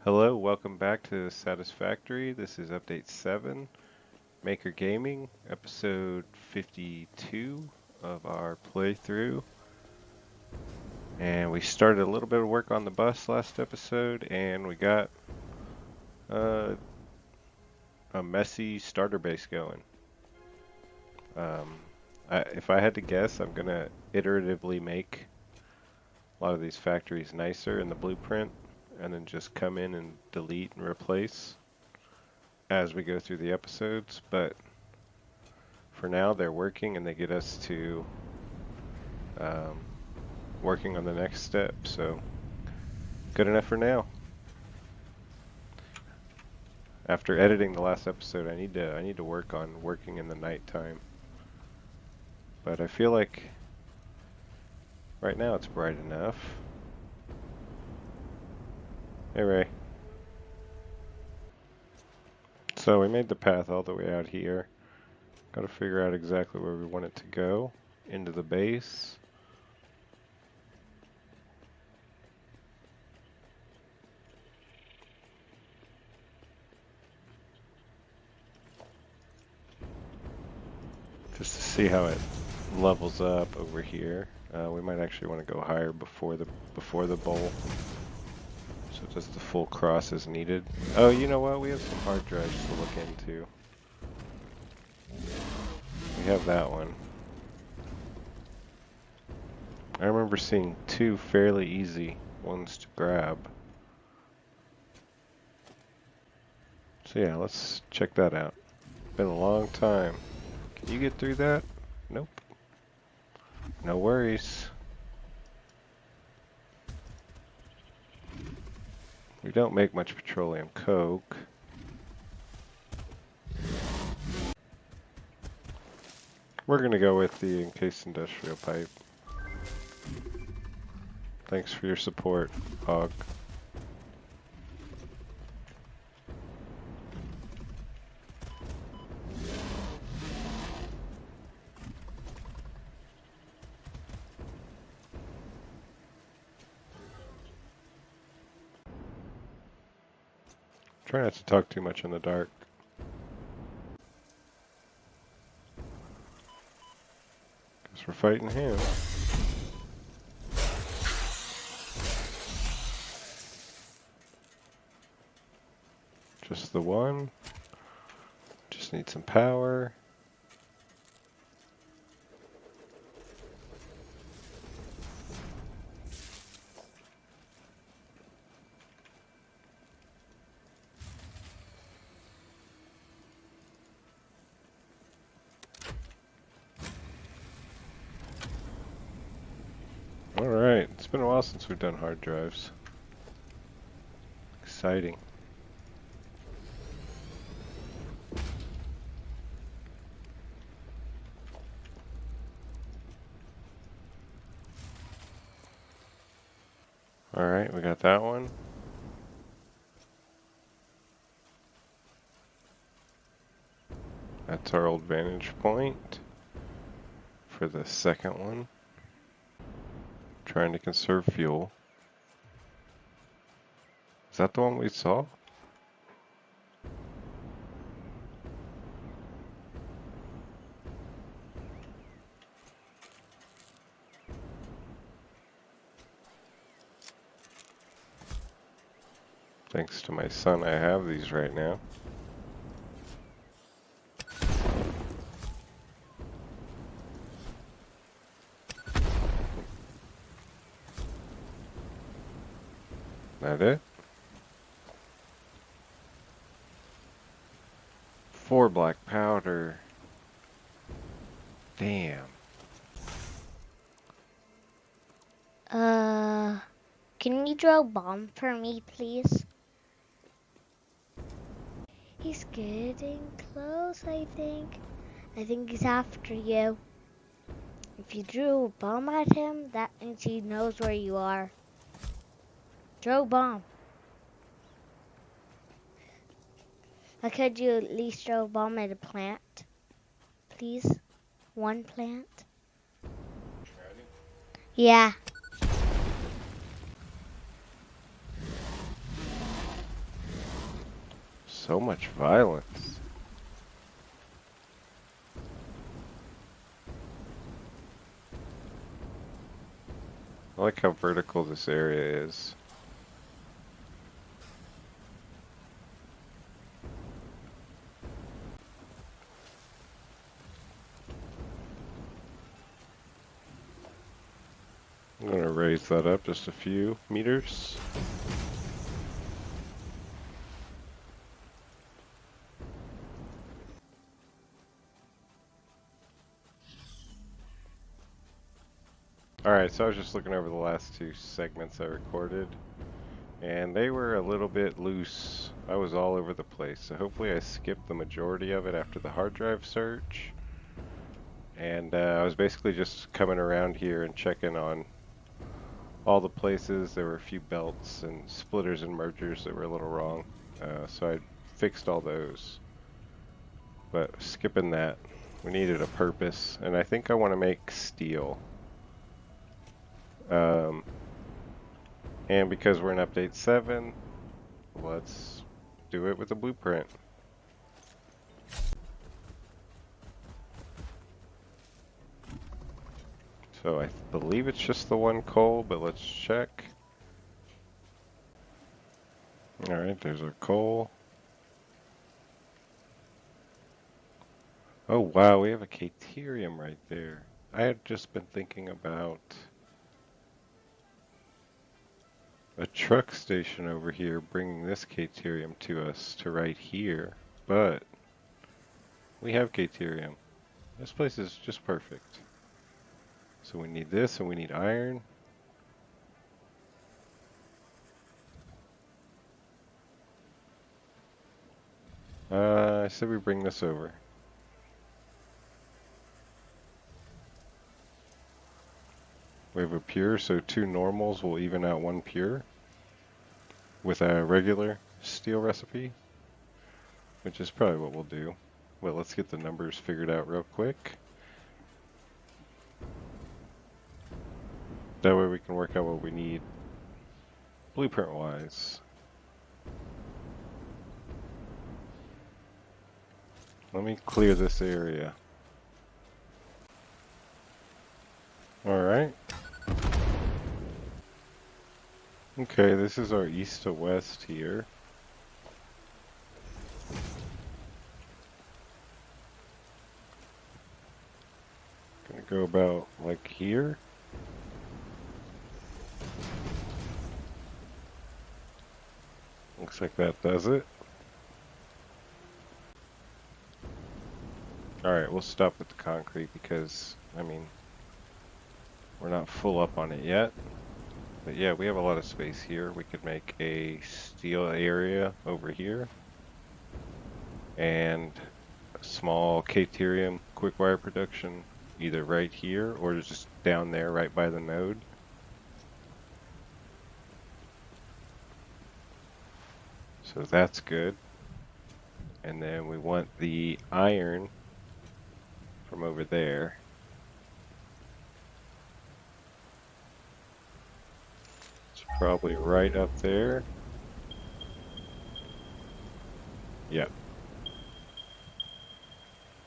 Hello, welcome back to Satisfactory. This is update 7, Maker Gaming, episode 52 of our playthrough. And we started a little bit of work on the bus last episode, and we got a messy starter base going. If I had to guess, I'm going to iteratively make a lot of these factories nicer in the blueprint, and then just come in and delete and replace as we go through the episodes. But for now, they're working and they get us to working on the next step, so good enough for now. After editing the last episode, I need to work on working in the nighttime, but I feel like right now it's bright enough. Hey Ray. So we made the path all the way out here. Got to figure out exactly where we want it to go into the base. Just to see how it levels up over here. We might actually want to go higher before the bowl, so just the full cross is needed. Oh, you know what? We have some hard drives to look into. We have that one. I remember seeing two fairly easy ones to grab. So yeah, let's check that out. Been a long time. Can you get through that? Nope. No worries. We don't make much petroleum coke. We're gonna go with the encased industrial pipe. Thanks for your support, Hog. Try not to talk too much in the dark. Guess we're fighting him. Just the one. Just need some power. Alright, it's been a while since we've done hard drives. Exciting. Alright, we got that one. That's our old vantage point for the second one. Trying to conserve fuel. Is that the one we saw? Thanks to my son, I have these right now. That it? 4 black powder. Damn. Can you draw a bomb for me, please? He's getting close, I think. I think he's after you. If you drew a bomb at him, that means he knows where you are. Throw a bomb. Or could you at least throw a bomb at a plant? Please? One plant? Ready? Yeah. So much violence. I like how vertical this area is. I'm going to raise that up just a few meters. Alright, so I was just looking over the last two segments I recorded, and they were a little bit loose. I was all over the place, so hopefully I skipped the majority of it after the hard drive search. And I was basically just coming around here and checking on all the places. There were a few belts and splitters and mergers that were a little wrong, so I fixed all those. But skipping that, we needed a purpose, and I think I want to make steel. And because we're in update 7, let's do it with a blueprint. So I believe it's just the one coal, but let's check. Alright, there's our coal. Oh wow, we have a caterium right there. I had just been thinking about a truck station over here bringing this caterium to us to right here, but we have caterium. This place is just perfect. So we need this and we need iron. I said we bring this over. We have a pure, so 2 normals will even out 1 pure with a regular steel recipe, which is probably what we'll do. Well, let's get the numbers figured out real quick. That way we can work out what we need blueprint-wise. Let me clear this area. Alright. Okay, this is our east to west here. Gonna go about like here. Looks like that does it. Alright, we'll stop with the concrete because, I mean, we're not full up on it yet. But yeah, we have a lot of space here. We could make a steel area over here. And a small caterium quick wire production either right here or just down there right by the node. So that's good. And then we want the iron from over there. It's probably right up there. Yep.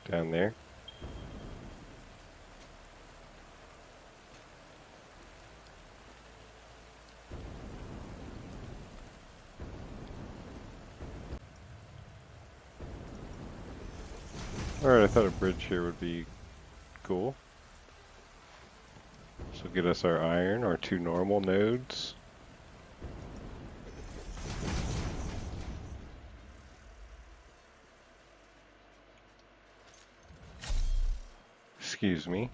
Down there. Alright, I thought a bridge here would be cool. So get us our iron, our 2 normal nodes. Excuse me.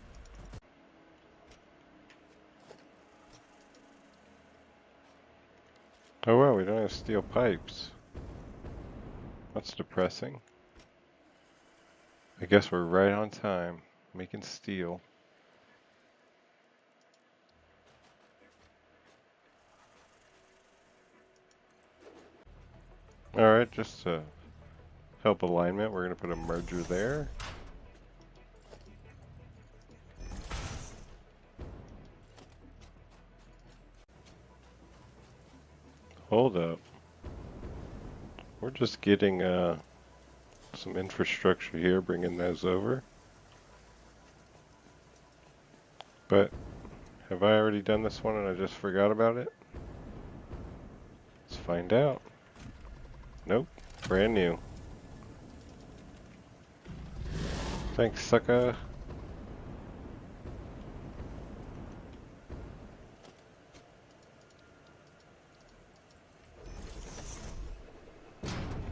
Oh wow, we don't have steel pipes. That's depressing. I guess we're right on time, making steel. Alright, just to help alignment, we're going to put a merger there. Hold up. We're just getting some infrastructure here, bringing those over. But have I already done this one and I just forgot about it? Let's find out. Nope, brand new. Thanks, sucker.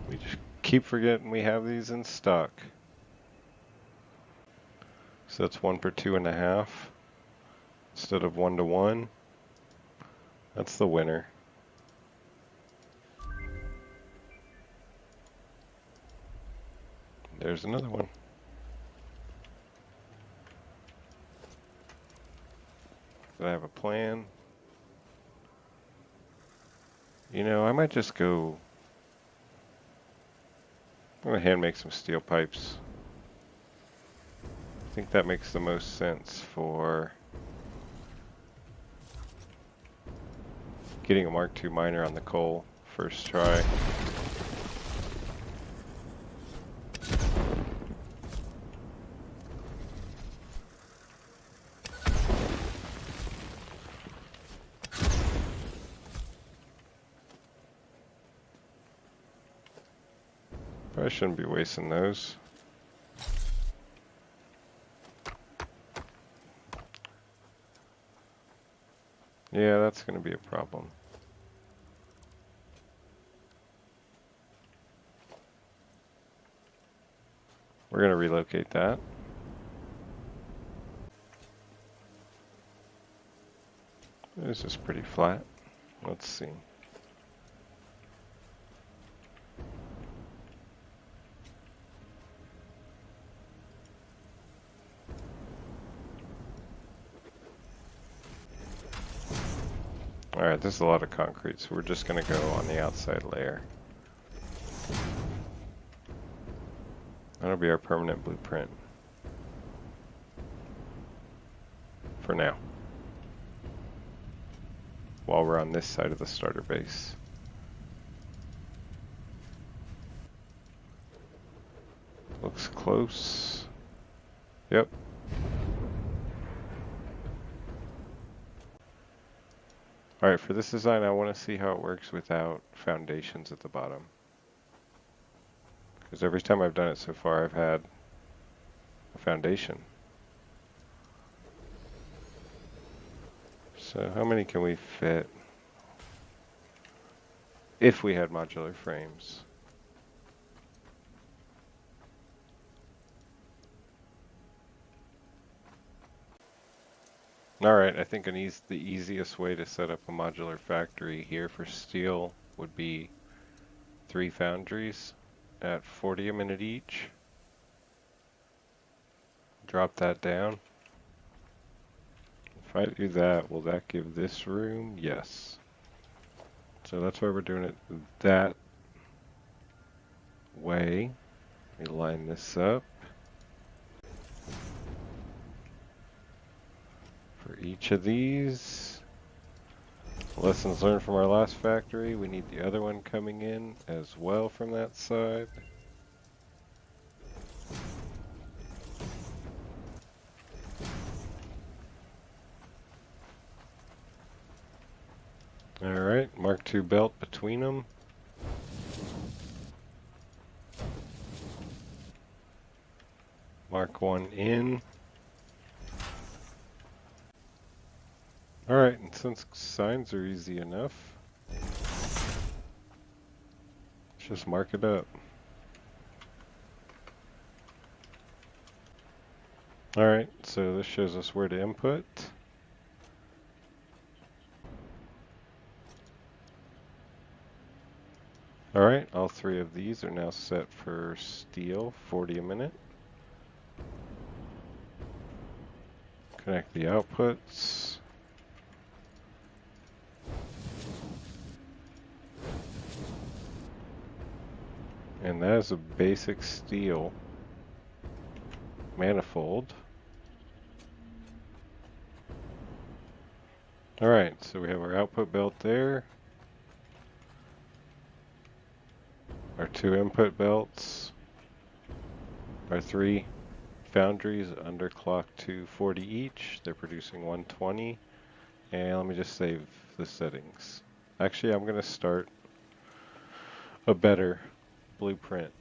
We just keep forgetting we have these in stock. So that's 1 per 2.5 instead of 1 to 1. That's the winner. There's another one. Did I have a plan? You know, I might just go... I'm gonna hand make some steel pipes. I think that makes the most sense for getting a Mark II miner on the coal first try. Probably shouldn't be wasting those. Yeah, that's going to be a problem. We're going to relocate that. This is pretty flat. Let's see. Alright, there's a lot of concrete, so we're just going to go on the outside layer. That'll be our permanent blueprint. For now. While we're on this side of the starter base. Looks close. Yep. Alright, for this design I want to see how it works without foundations at the bottom. Because every time I've done it so far I've had a foundation. So how many can we fit if we had modular frames? Alright, I think the easiest way to set up a modular factory here for steel would be 3 foundries at 40 a minute each. Drop that down. If I do that, will that give this room? Yes. So that's why we're doing it that way. We line this up. For each of these, lessons learned from our last factory, we need the other one coming in as well from that side. Alright, Mark II belt between them. Mark 1 in. Alright, and since signs are easy enough, let's just mark it up. Alright, so this shows us where to input. Alright, all 3 of these are now set for steel, 40 a minute. Connect the outputs. And that is a basic steel manifold. Alright, so we have our output belt there. our 2 input belts, our 3 foundries underclocked to 40 each. They're producing 120. And let me just save the settings. Actually, I'm going to start a better blueprint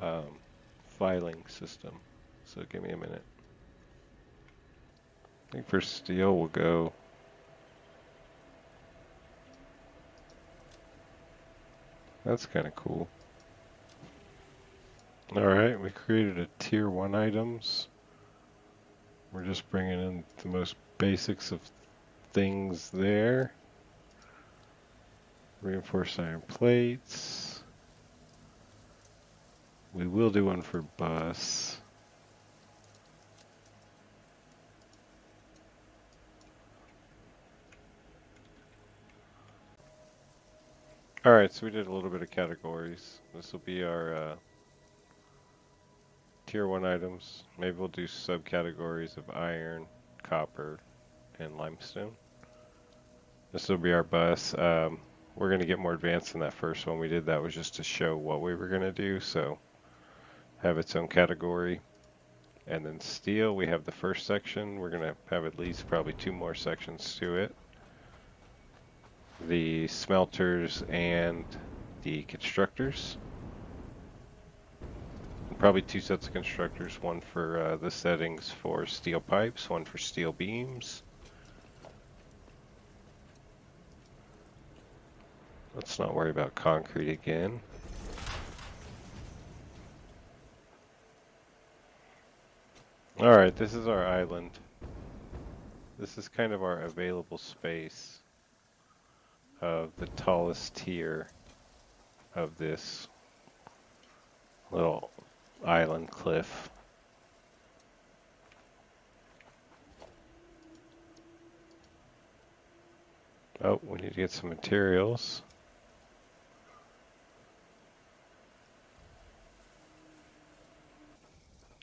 um, filing system. So give me a minute. I think for steel we'll go. That's kind of cool. Alright, we created a tier 1 items. We're just bringing in the most basics of things there. Reinforced iron plates. We will do one for bus. Alright, so we did a little bit of categories. This will be our tier 1 items. Maybe we'll do subcategories of iron, copper, and limestone. This will be our bus. We're going to get more advanced than that first one. We did that was just to show what we were going to do, so have its own category. And then steel, we have the first section. We're going to have at least probably 2 more sections to it. The smelters and the constructors. Probably 2 sets of constructors, one for the settings for steel pipes, one for steel beams. Let's not worry about concrete again. Alright, this is our island. This is kind of our available space of the tallest tier of this little island cliff. Oh, we need to get some materials.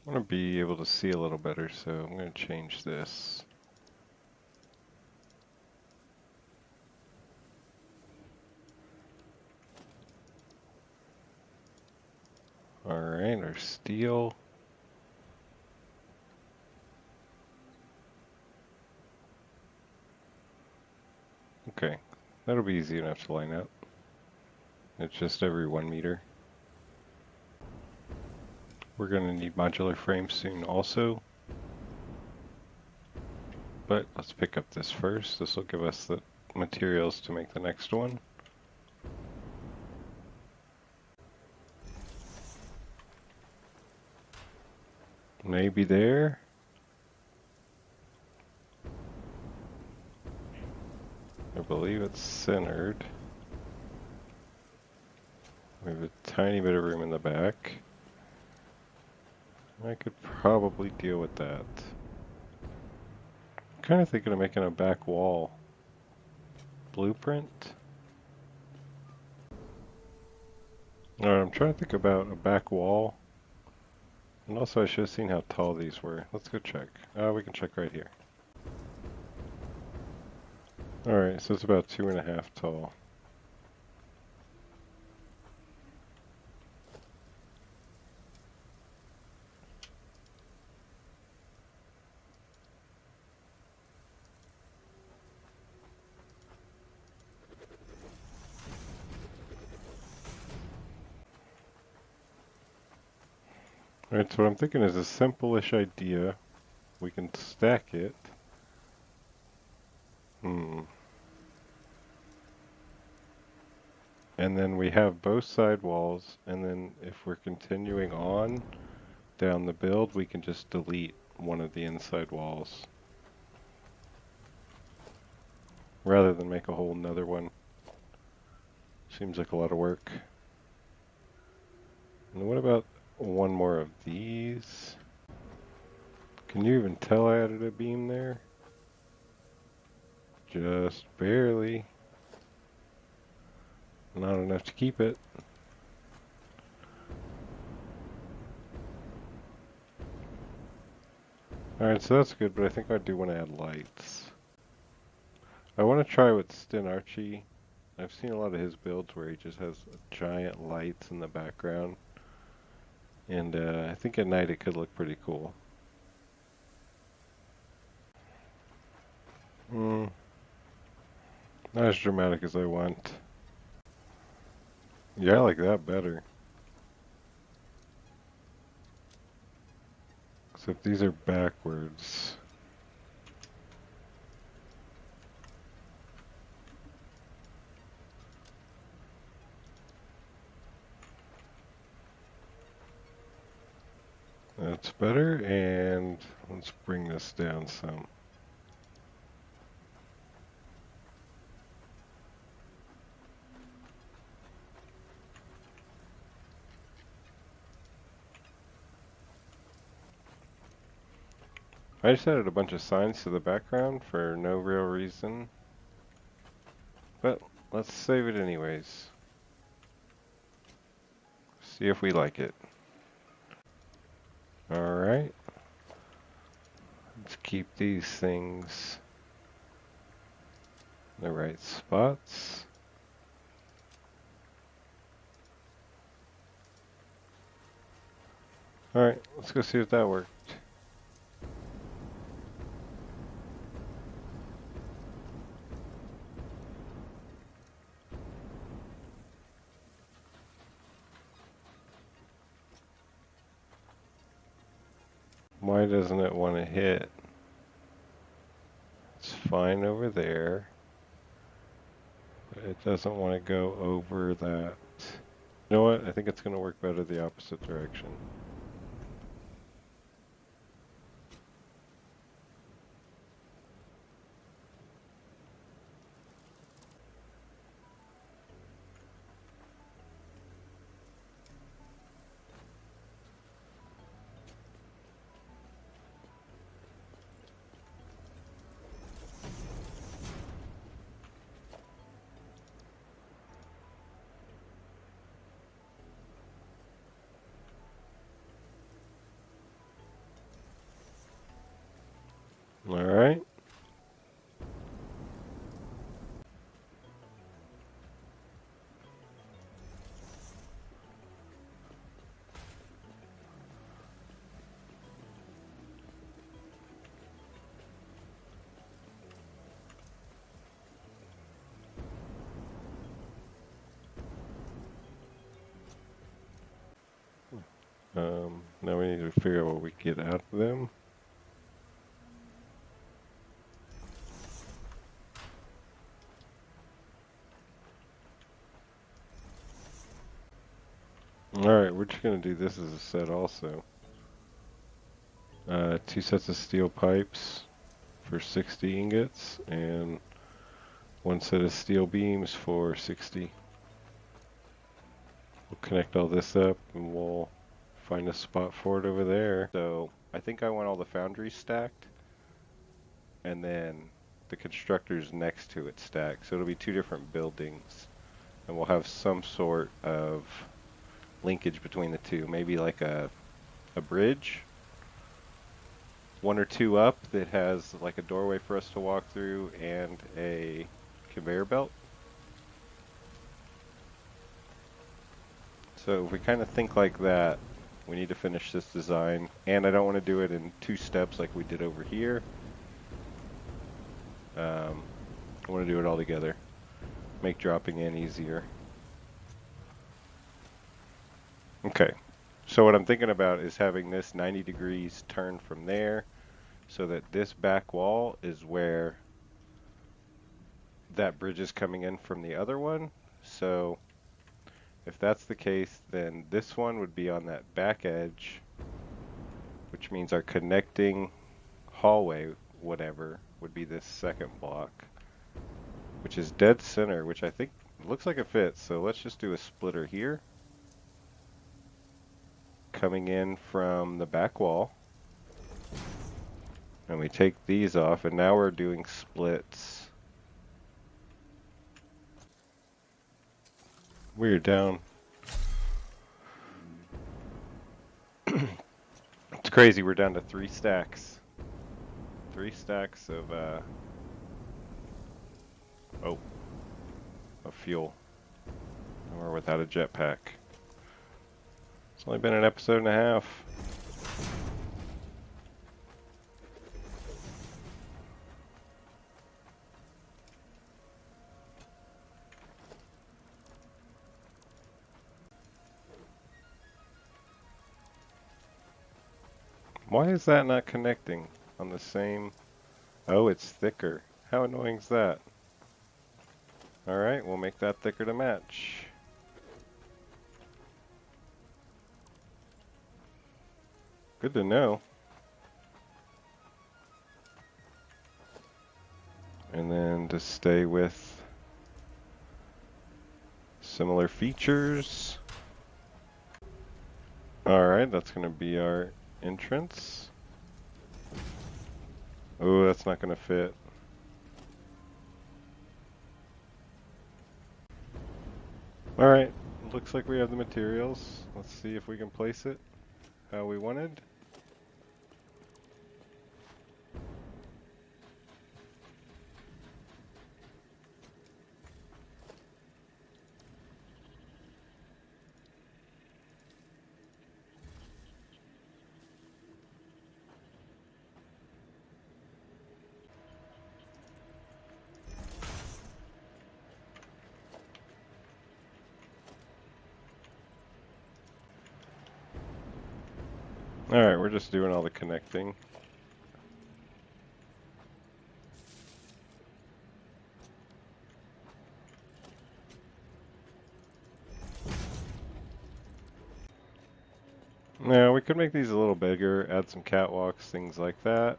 I want to be able to see a little better, so I'm going to change this. Alright, our steel. Okay, that'll be easy enough to line up. It's just every 1 meter. We're going to need modular frames soon also. But let's pick up this first. This will give us the materials to make the next one. Maybe there. I believe it's centered. We have a tiny bit of room in the back. I could probably deal with that. I'm kind of thinking of making a back wall blueprint. Alright, I'm trying to think about a back wall. And also I should have seen how tall these were. Let's go check. We can check right here. Alright, so it's about 2.5 tall. Alright, so what I'm thinking is a simple-ish idea. We can stack it. And then we have both side walls, and then if we're continuing on down the build, we can just delete one of the inside walls. Rather than make a whole nother one. Seems like a lot of work. And what about one more of these? Can you even tell I added a beam there? Just barely. Not enough to keep it. Alright, so that's good, but I think I do want to add lights. I want to try what Stin Archie I've seen a lot of his builds where he just has giant lights in the background. And I think at night it could look pretty cool. Hmm, not as dramatic as I want. Yeah, I like that better. Except these are backwards. That's better, and let's bring this down some. I just added a bunch of signs to the background for no real reason. But let's save it anyways. See if we like it. Alright. Let's keep these things in the right spots. Alright, let's go see if that worked. Why doesn't it want to hit? It's fine over there. But it doesn't want to go over that. You know what? I think it's going to work better the opposite direction. Alright. Now we need to figure out what we get out of them. Alright, we're just going to do this as a set also. 2 sets of steel pipes for 60 ingots, and 1 set of steel beams for 60. We'll connect all this up and we'll find a spot for it over there. So I think I want all the foundries stacked, and then the constructors next to it stacked. So it'll be 2 different buildings, and we'll have some sort of linkage between the two. Maybe like a bridge, 1 or 2 up, that has like a doorway for us to walk through and a conveyor belt. So if we kind of think like that, we need to finish this design, and I don't want to do it in 2 steps like we did over here. I want to do it all together, make dropping in easier. Okay, so what I'm thinking about is having this 90 degrees turn from there, so that this back wall is where that bridge is coming in from the other one. So if that's the case, then this one would be on that back edge, which means our connecting hallway, whatever, would be this second block, which is dead center, which I think looks like it fits. So let's just do a splitter here, coming in from the back wall. And we take these off, and now we're doing splits. We're down. It's crazy, we're down to 3 stacks. 3 stacks of, oh. of fuel. And we're without a jetpack. It's only been an episode and a half. Why is that not connecting on the same? Oh, it's thicker. How annoying is that? Alright, we'll make that thicker to match. Good to know. And then to stay with similar features. Alright, that's going to be our entrance. Oh, that's not going to fit. Alright, looks like we have the materials. Let's see if we can place it how we wanted. Alright, we're just doing all the connecting. Now, we could make these a little bigger, add some catwalks, things like that.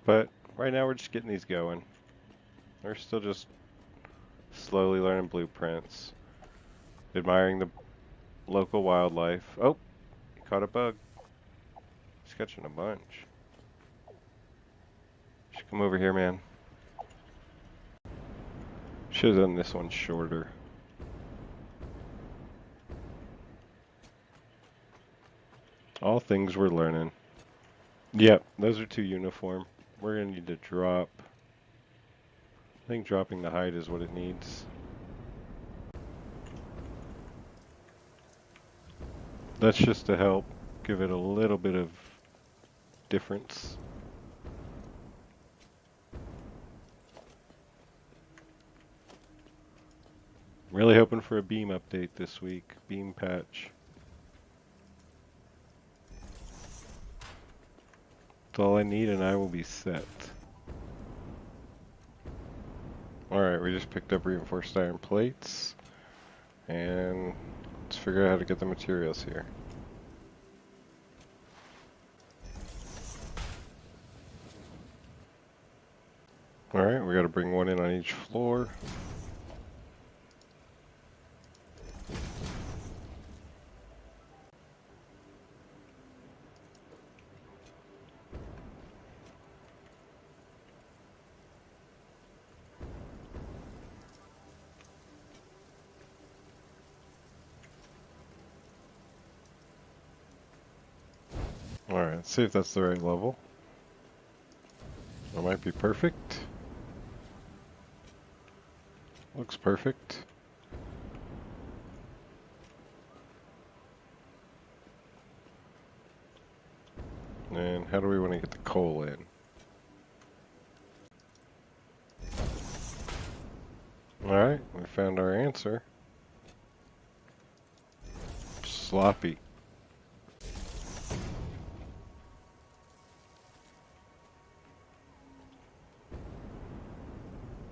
But right now we're just getting these going. We're still just slowly learning blueprints, admiring the local wildlife. Oh, you caught a bug. He's catching a bunch. Should come over here, man. Should have done this one shorter. All things we're learning. Yep, those are too uniform. We're gonna need to drop. I think dropping the height is what it needs. That's just to help give it a little bit of difference. Really hoping for a beam update this week. Beam patch. That's all I need and I will be set. Alright, we just picked up reinforced iron plates. And let's figure out how to get the materials here. Alright, we gotta bring one in on each floor. Alright, let's see if that's the right level. It might be perfect. Looks perfect. And how do we want to get the coal in? Alright, we found our answer. Sloppy.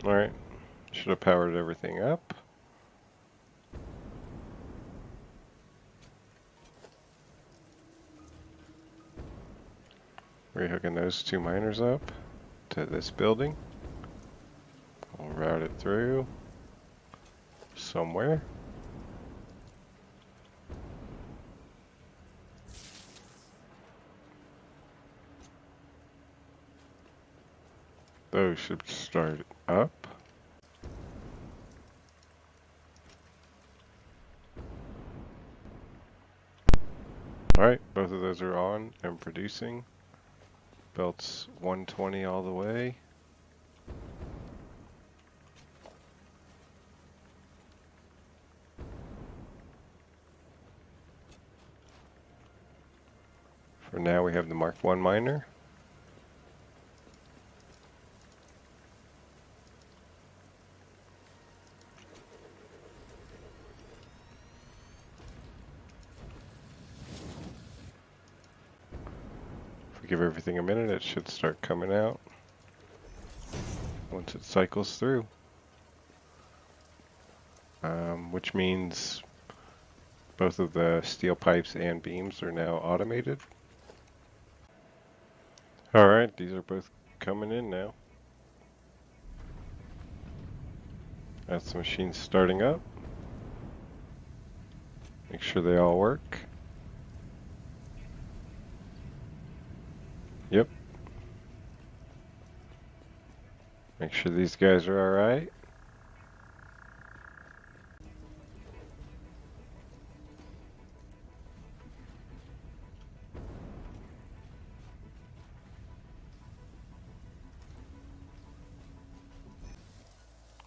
Alright, should have powered everything up. We're hooking those two miners up to this building. We'll route it through somewhere. Those should start up. Alright, both of those are on and producing. Belt's 120 all the way. For now, we have the Mark 1 miner. If we give everything a minute, it should start coming out once it cycles through. Which means both of the steel pipes and beams are now automated. Alright, these are both coming in now. That's the machine starting up. Make sure they all work. Yep. Make sure these guys are alright.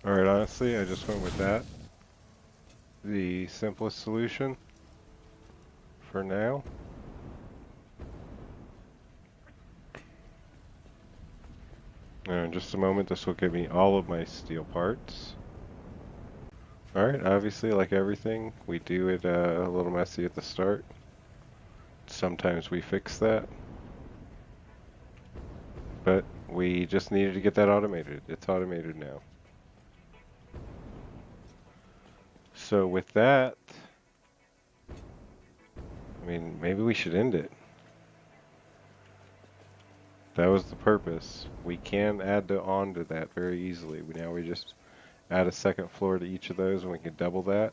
Alright, honestly, I just went with that. The simplest solution for now. In just a moment, this will give me all of my steel parts. Alright, obviously, like everything, we do it a little messy at the start. Sometimes we fix that. But we just needed to get that automated. It's automated now. So with that, I mean, maybe we should end it. That was the purpose. We can add on to that very easily. Now we just add a second floor to each of those and we can double that.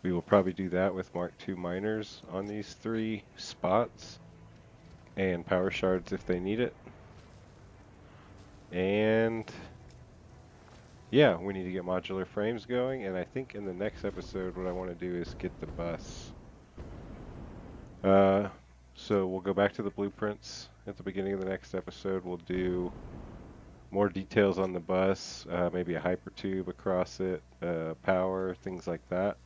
We will probably do that with Mark II miners on these 3 spots and power shards if they need it. And yeah, we need to get modular frames going, and I think in the next episode what I want to do is get the bus. So we'll go back to the blueprints at the beginning of the next episode. We'll do more details on the bus, maybe a hypertube across it, power, things like that.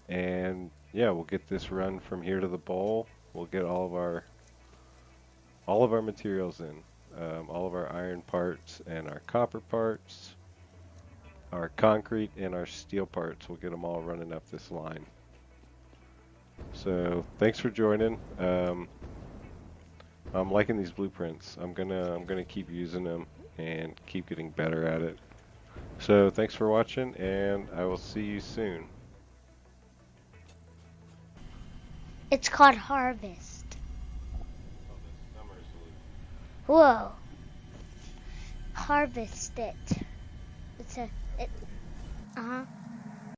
And yeah, we'll get this run from here to the bowl. We'll get all of our materials in, all of our iron parts and our copper parts, our concrete and our steel parts. We'll get them all running up this line. So thanks for joining. I'm liking these blueprints. I'm gonna keep using them and keep getting better at it. So thanks for watching, and I will see you soon. It's called Harvest. Whoa. Harvest it. Uh-huh.